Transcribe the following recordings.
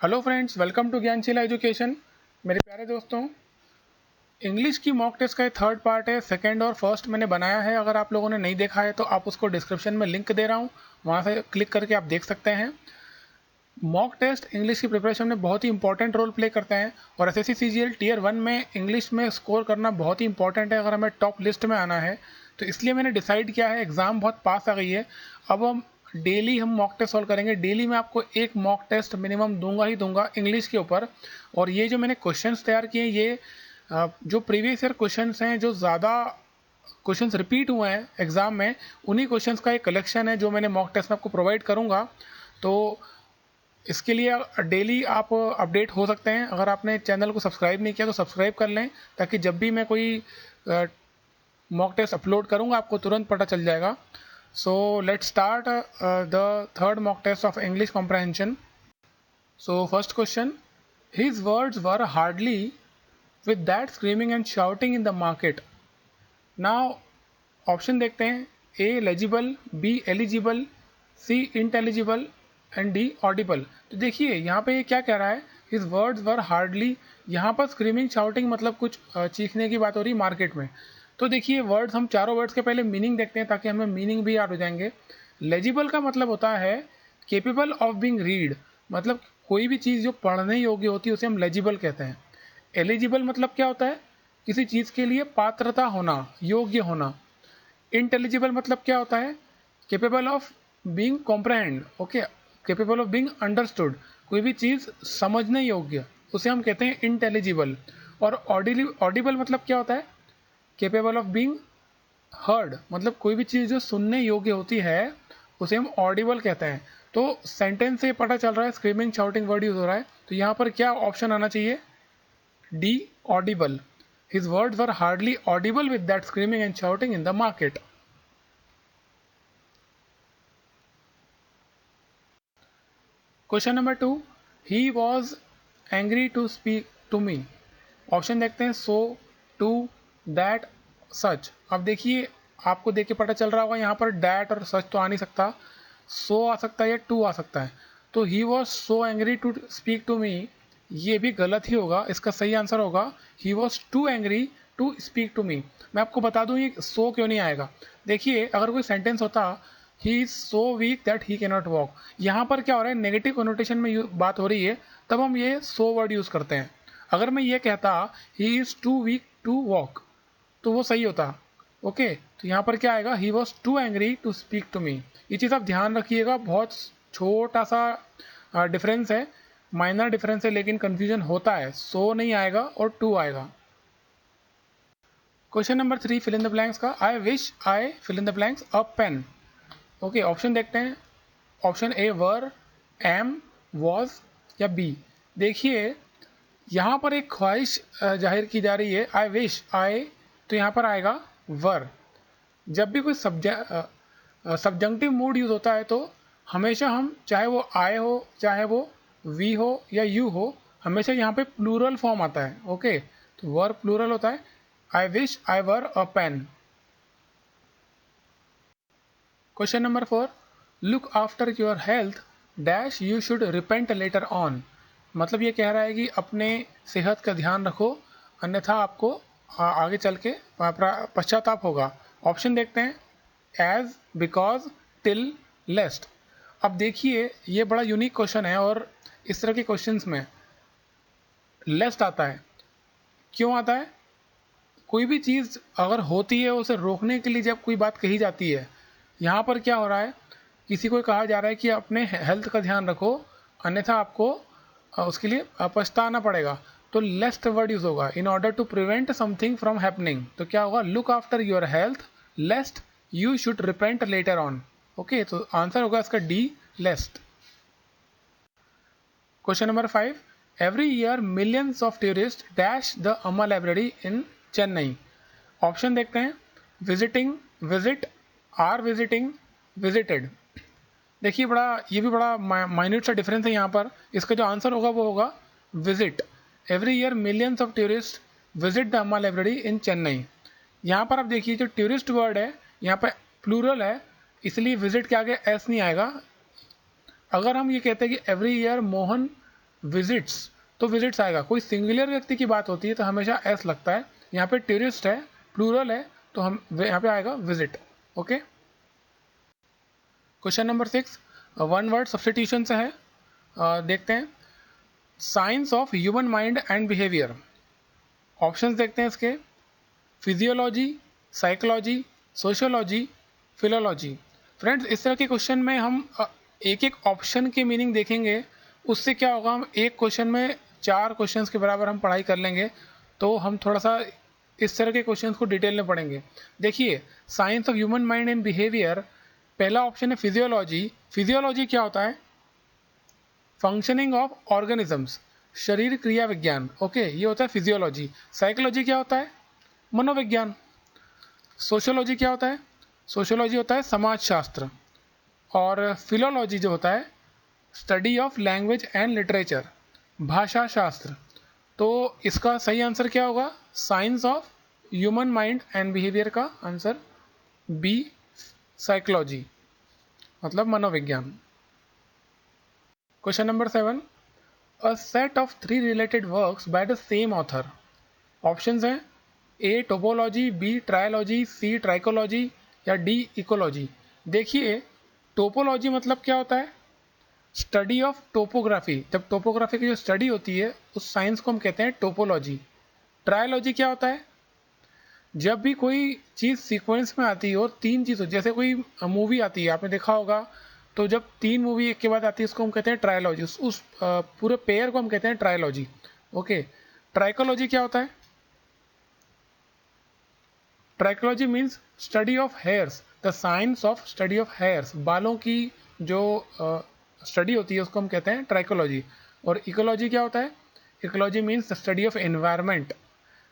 Hello friends, welcome to Gyansheela education. मेरे प्यारे दोस्तों, इंग्लिश की मॉक टेस्ट का ये थर्ड पार्ट है। सेकंड और फर्स्ट मैंने बनाया है। अगर आप लोगों ने नहीं देखा है तो आप उसको डिस्क्रिप्शन में लिंक दे रहा हूँ, वहाँ से क्लिक करके आप देख सकते हैं। मॉक टेस्ट इंग्लिश की प्रिपरेशन में बहुत ही इंपॉर्टेंट रोल प्ले करते हैं और एसएससी सीजीएल टीयर 1 में इंग्लिश में स्कोर करना बहुत ही इंपॉर्टेंट है अगर हमें टॉप लिस्ट में आना है। तो इसलिए मैंने डिसाइड किया है, एग्ज़ाम बहुत पास आ गई है, अब हम डेली हम टेस्ट सॉल्व करेंगे। डेली मैं आपको एक मॉक टेस्ट मिनिमम दूंगा ही दूंगा इंग्लिश के ऊपर। और ये जो मैंने क्वेश्चंस तैयार किए, ये जो प्रीवियस ईयर क्वेश्चंस हैं, जो ज़्यादा क्वेश्चंस रिपीट हुए हैं एग्जाम में, उन्हीं क्वेश्चंस का एक कलेक्शन है जो मैंने मॉक टेस्ट में आपको प्रोवाइड करूंगा। तो इसके लिए डेली आप अपडेट हो सकते हैं। अगर आपने चैनल को सब्सक्राइब नहीं किया तो सब्सक्राइब कर लें, ताकि जब भी मैं कोई मॉक टेस्ट अपलोड करूंगा आपको तुरंत पता चल जाएगा। So let's start the third mock test of English comprehension. So first question, his words were hardly with that screaming and shouting in the market. Now option देखते हैं। A legible, B eligible, C intelligible and D audible. तो देखिए यहाँ पे ये क्या कह रहा है, हिज वर्ड्स वर हार्डली। यहाँ पर स्क्रीमिंग शाउटिंग मतलब कुछ चीखने की बात हो रही है मार्केट में। तो देखिए वर्ड्स, हम चारों वर्ड्स के पहले मीनिंग देखते हैं ताकि हमें मीनिंग भी याद हो जाएंगे। लेजिबल का मतलब होता है केपेबल ऑफ बीइंग रीड, मतलब कोई भी चीज़ जो पढ़ने योग्य होती है उसे हम लेजिबल कहते हैं। एलिजिबल मतलब क्या होता है, किसी चीज़ के लिए पात्रता होना, योग्य होना। इंटेलिजिबल मतलब क्या होता है, capable of being comprehend, okay, capable of being understood, कोई भी चीज़ समझने योग्य, उसे हम कहते हैं इंटेलिजिबल। और ऑडिबल मतलब क्या होता है, केपेबल ऑफ बीइंग हर्ड, मतलब कोई भी चीज़ जो सुनने योग्य होती है उसे हम ऑडिबल कहते हैं। तो सेंटेंस से पता चल रहा है स्क्रीमिंग शाउटिंग वर्ड यूज हो रहा है, तो यहाँ पर क्या ऑप्शन आना चाहिए, D Audible. His words were hardly audible with that screaming and shouting in the market. Question number 2. He was angry to speak to me. Option देखते हैं, so, to, that, such। अब देखिए, आपको देख के पता चल रहा होगा यहाँ पर that और such तो आ नहीं सकता, so आ सकता है या to आ सकता है। तो he was so angry to speak to me, ये भी गलत ही होगा। इसका सही आंसर होगा he was too angry to speak to me। मैं आपको बता दूं ये so क्यों नहीं आएगा। देखिए, अगर कोई सेंटेंस होता he is so weak that he cannot walk, यहाँ पर क्या हो रहा है, नेगेटिव कोनोटेशन में बात हो रही है, तब हम ये so वर्ड यूज़ करते हैं। अगर मैं ये कहता he is too weak to walk, तो वो सही होता। ओके, तो यहाँ पर क्या आएगा, he was too angry to speak to me। ये चीज़ आप ध्यान रखिएगा, बहुत छोटा सा डिफरेंस है, माइनर डिफरेंस है, लेकिन कंफ्यूजन होता है। सो नहीं आएगा और टू आएगा। Question number 3, fill in the blanks का। I wish I fill in the blanks a pen. Okay, option देखते हैं। Option A were, am, was या बी। देखिए यहाँ पर एक ख्वाहिश जाहिर की जा रही है, आई विश आई, तो यहाँ पर आएगा वर। जब भी कोई सब्जंक्टिव मूड यूज होता है तो हमेशा हम, चाहे वो आई हो, चाहे वो वी हो या यू हो, हमेशा यहाँ पे प्लूरल फॉर्म आता है। ओके, तो वर प्लूरल होता है। I wish I were a pen. Question number 4, look after your health dash you should repent later on. मतलब ये कह रहा है कि अपने सेहत का ध्यान रखो, अन्यथा आपको आगे चल के पश्चाताप होगा। ऑप्शन देखते हैं, एज, बिकॉज, टिल, लेस्ट। अब देखिए ये बड़ा यूनिक क्वेश्चन है और इस तरह के क्वेश्चंस में लेस्ट आता है। क्यों आता है, कोई भी चीज़ अगर होती है उसे रोकने के लिए जब कोई बात कही जाती है, यहाँ पर क्या हो रहा है, किसी को कहा जा रहा है कि अपने हेल्थ का ध्यान रखो, अन्यथा आपको उसके लिए पछताना पड़ेगा। तो लेस्ट वर्ड यूज होगा, in order to prevent something from happening. तो क्या होगा, look after your health lest you should repent later on. Okay, तो आंसर होगा इसका D, lest. Question number 5, every year millions of tourist dash the Amma library in Chennai. Option देखते हैं, visiting, visit, are visiting, visited. देखिए ये भी बड़ा minute सा डिफरेंस है यहाँ पर। इसका जो आंसर होगा वो होगा visit. Every year millions of tourist visit the Amma library in Chennai. यहाँ पर आप देखिए जो टूरिस्ट वर्ड है यहाँ पर प्लूरल है, इसलिए विजिट के आगे एस नहीं आएगा। अगर हम ये कहते हैं कि एवरी ईयर मोहन विजिट्स, तो विजिट्स आएगा। कोई सिंगुलर व्यक्ति की बात होती है तो हमेशा एस लगता है। यहाँ पे टूरिस्ट है, प्लूरल है, तो हम यहाँ पे आएगा visit. Okay, question number 6 one word substitution से है। देखते हैं, science of human mind and behaviour. Options देखते हैं इसके, physiology, psychology, sociology, philology. Friends, इस तरह के क्वेश्चन में हम एक एक ऑप्शन के मीनिंग देखेंगे, उससे क्या होगा, हम एक क्वेश्चन में 4 क्वेश्चंस के बराबर हम पढ़ाई कर लेंगे। तो हम थोड़ा सा इस तरह के क्वेश्चंस को डिटेल में पढ़ेंगे। देखिए, science of human mind and behaviour, पहला ऑप्शन है फिजियोलॉजी। फिजियोलॉजी क्या होता है? फंक्शनिंग ऑफ ऑर्गेनिजम्स, शरीर क्रिया विज्ञान। ओके, ये होता है फिजियोलॉजी। साइकोलॉजी क्या होता है? मनोविज्ञान। सोशियोलॉजी क्या होता है? सोशियोलॉजी होता है समाजशास्त्र। और फिलोलॉजी जो होता है, study of language and literature, भाषा शास्त्र। तो इसका सही आंसर क्या होगा? Science of human mind and behaviour का आंसर बी, साइकोलॉजी, मतलब मनोविज्ञान। Question number 7, a set of 3 related works by the same author. Options हैं, ए टोपोलॉजी, बी ट्रायोलॉजी, सी ट्राइकोलॉजी या डी इकोलॉजी। देखिए, टोपोलॉजी मतलब क्या होता है? Study of topography. जब टोपोग्राफी की जो स्टडी होती है उस साइंस को हम कहते हैं टोपोलॉजी। ट्रायोलॉजी क्या होता है? जब भी कोई चीज़ सीक्वेंस में आती है और 3 चीज़ हो, जैसे कोई मूवी आती है, आपने देखा होगा, तो जब 3 मूवी एक के बाद आती है उसको हम कहते हैं ट्रायोलॉजी। उस पूरे पेयर को हम कहते हैं ट्रायोलॉजी। ओके, ट्राइकोलॉजी क्या होता है? Trichology means study of hairs, the science of study of hairs. बालों की जो स्टडी होती है उसको हम कहते हैं ट्राइकोलॉजी। और इकोलॉजी क्या होता है? Ecology means the study of environment.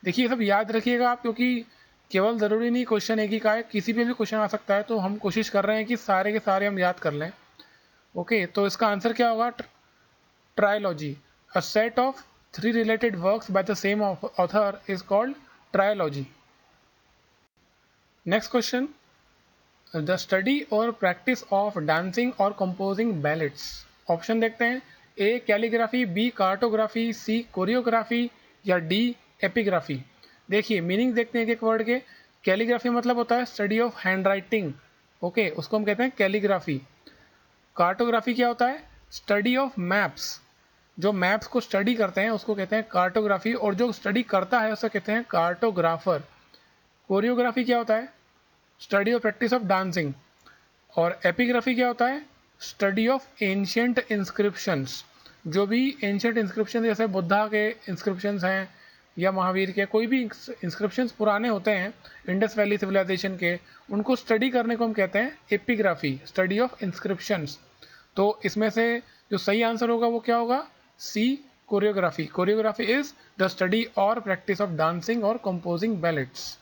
देखिए, सब याद रखिएगा आप, क्योंकि केवल ज़रूरी नहीं क्वेश्चन एक ही का है, किसी पे भी क्वेश्चन आ सकता है। तो हम कोशिश कर रहे हैं कि सारे के सारे हम याद कर लें। ओके, तो इसका आंसर क्या होगा? Trilogy. A set of 3 related works by the same author is called trilogy. Next question, the study और प्रैक्टिस ऑफ डांसिंग और कंपोजिंग बैलेट्स। ऑप्शन देखते हैं, ए कैलीग्राफी, बी कार्टोग्राफी, सी कोरियोग्राफी या डी एपिग्राफी। देखिए, मीनिंग देखते हैं एक एक वर्ड के। कैलीग्राफी मतलब होता है study of hand writing. Okay, उसको हम कहते हैं कैलीग्राफी। कार्टोग्राफी क्या होता है? Study of maps. जो मैप्स को स्टडी करते हैं उसको कहते हैं कार्टोग्राफी, और जो स्टडी करता है उसे कहते हैं कार्टोग्राफर। कोरियोग्राफी क्या होता है? स्टडी और प्रैक्टिस ऑफ डांसिंग। और एपिग्राफी क्या होता है? Study of ancient inscriptions. जो भी एंशियंट इंस्क्रिप्शन, जैसे बुद्धा के इंस्क्रिप्शंस हैं या महावीर के, कोई भी इंस्क्रिप्शंस पुराने होते हैं इंडस वैली सिविलाइजेशन के, उनको स्टडी करने को हम कहते हैं एपिग्राफी, स्टडी ऑफ इंस्क्रिप्शंस। तो इसमें से जो सही आंसर होगा वो क्या होगा? C, choreography. Choreography is the study और प्रैक्टिस ऑफ डांसिंग और composing ballets.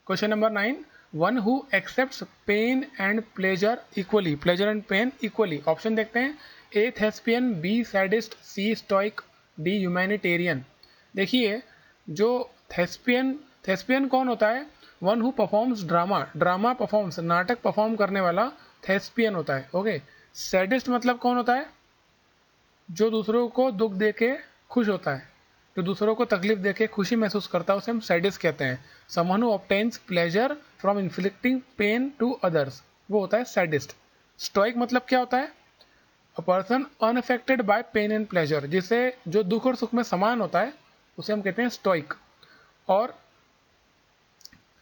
Question number 9, one who accepts pain and pleasure equally, pleasure and pain equally. Option देखते हैं, A thespian, B sadist, C stoic, D humanitarian. देखिए, जो thespian कौन होता है? One who performs drama, drama performs, नाटक perform करने वाला थेस्पियन होता है। ओके, सैडिस्ट मतलब कौन होता है? जो दूसरों को दुख दे के खुश होता है, जो दूसरों को तकलीफ देके खुशी महसूस करता है उसे हम सैडिस्ट कहते हैं। Someone who obtains pleasure from inflicting pain to others, वो होता है सैडिस्ट। स्टोइक मतलब क्या होता है? A person unaffected by pain and pleasure, जिसे जो दुख और सुख में समान होता है उसे हम कहते हैं स्टोइक। और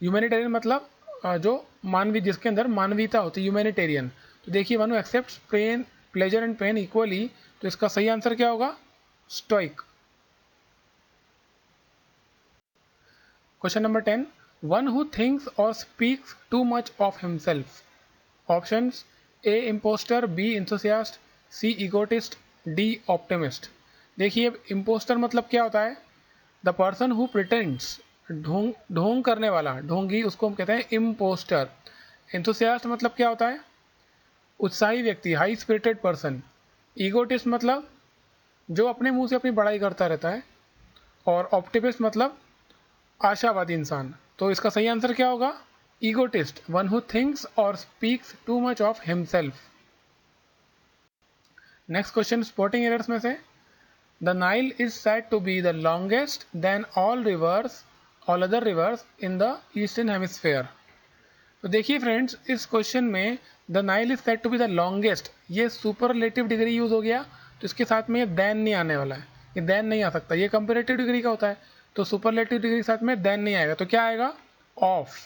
ह्यूमैनिटेरियन मतलब जो मानवीय, जिसके अंदर मानवीयता होती है, ह्यूमैनिटेरियन। तो देखिए, one who accepts pain, pleasure and pain equally, तो इसका सही आंसर क्या होगा? Stoic. Question number 10, one who thinks और speaks too much of himself. Options, A impostor, B enthusiast, C egotist, D optimist. देखिए, इम्पोस्टर मतलब क्या होता है? द पर्सन हु प्रिटेंड्स, ढोंग करने वाला, ढोंगी, उसको हम कहते हैं इम्पोस्टर। इंथुसियास्ट मतलब क्या होता है? उत्साही व्यक्ति, हाई स्पिरिटेड पर्सन। ईगोटिस्ट मतलब जो अपने मुंह से अपनी बड़ाई करता रहता है। और ऑप्टिमिस्ट मतलब आशावादी इंसान। तो इसका सही आंसर क्या होगा? ईगोटिस्ट, वन हु थिंक्स और speaks too much of himself. Next question spotting errors में से, the Nile is said to be the longest than all other rivers in the eastern hemisphere. तो देखिए फ्रेंड्स, इस question में the Nile is said to be the longest, ये superlative degree use हो गया, तो इसके साथ में ये देन नहीं आने वाला है, ये देन नहीं आ सकता, ये कंपेरेटिव डिग्री का होता है, तो सुपरलेटिव डिग्री के साथ में देन नहीं आएगा, तो क्या आएगा, of.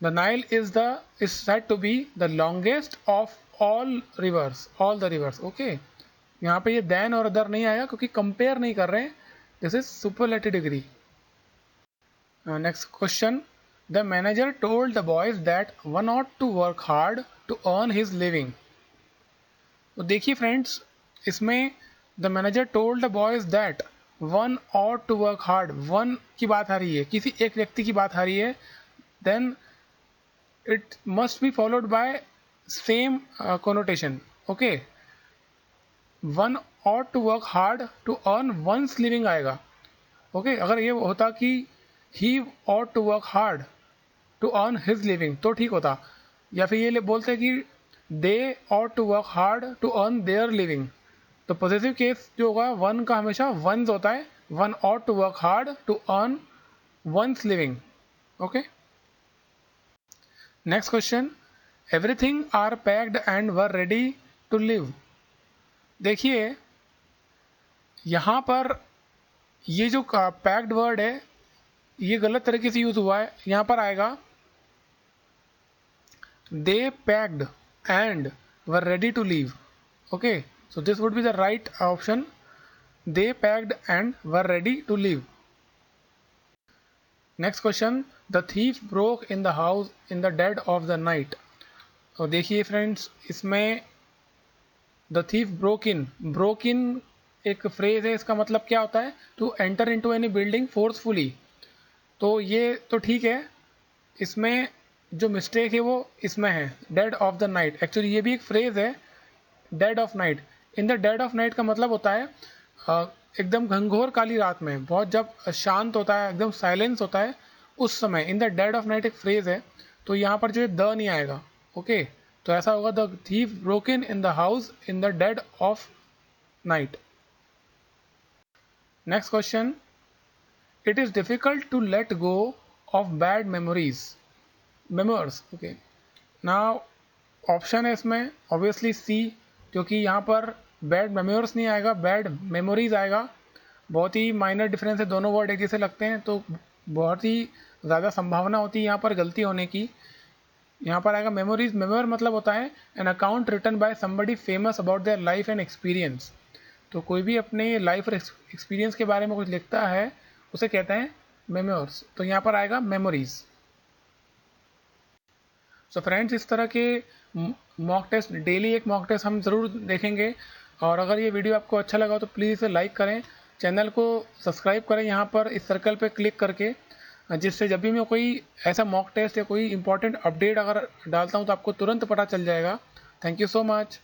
The Nile is said to be the longest of all the rivers. Okay, यहाँ पे ये देन और अदर नहीं आएगा क्योंकि कंपेयर नहीं कर रहे हैं, this is superlative degree. Next question, the manager told the boys that one ought to work hard to earn his living. तो देखिए फ्रेंड्स, इसमें the manager told the boys that one ought to work hard, one की बात आ रही है, किसी एक व्यक्ति की बात आ रही है, then it must be followed by same connotation। Okay, one ought to work hard to earn one's living आएगा। ओके, अगर ये होता कि he ought to work hard to earn his living तो ठीक होता, या फिर ये बोलते कि they ought to work hard to earn their living, तो पॉजिटिव केस जो होगा वन का हमेशा वंस होता है, one ought to work hard to earn one's living. Okay, next question, everything are packed and were ready to leave. देखिए यहाँ पर ये जो पैक्ड वर्ड है ये गलत तरीके से यूज हुआ है, यहाँ पर आएगा they packed and were ready to leave। okay, so this would be the right option, they packed and were ready to leave। next question, the thief broke in the house in the dead of the night। तो देखिए friends, इसमें the thief broke in एक phrase है, इसका मतलब क्या होता है, to enter into any building forcefully, तो ये तो ठीक है, इसमें जो मिस्टेक है वो इसमें है, dead of the night. Actually ये भी एक फ्रेज है, dead of night. In the dead of night का मतलब होता है एकदम घंघोर काली रात में, बहुत जब शांत होता है, एकदम साइलेंस होता है, उस समय इन द डेड ऑफ नाइट एक फ्रेज है, तो यहाँ पर जो है द नहीं आएगा। ओके, तो ऐसा होगा, the thief broke in the house in the dead of night. Next question, it is difficult to let go of bad memoirs. Okay, now option है इसमें ऑब्वियसली सी, क्योंकि यहाँ पर बैड मेमोर्स नहीं आएगा, बैड मेमोरीज आएगा। बहुत ही माइनर डिफरेंस है, दोनों वर्ड एक जैसे लगते हैं, तो बहुत ही ज़्यादा संभावना होती है यहाँ पर गलती होने की। यहाँ पर आएगा मेमोरीज। मेमोर मतलब होता है an account written by somebody famous about their life and experience. तो कोई भी अपने लाइफ और एक्सपीरियंस के बारे में कुछ लिखता है उसे कहते हैं मेमोर्स, तो यहाँ पर आएगा मेमोरीज। सो फ्रेंड्स, इस तरह के मॉक टेस्ट, डेली एक मॉक टेस्ट हम ज़रूर देखेंगे, और अगर ये वीडियो आपको अच्छा लगा तो प्लीज़ इसे लाइक करें, चैनल को सब्सक्राइब करें यहाँ पर इस सर्कल पे क्लिक करके, जिससे जब भी मैं कोई ऐसा मॉक टेस्ट या कोई इंपॉर्टेंट अपडेट अगर डालता हूँ तो आपको तुरंत पता चल जाएगा। Thank you so much.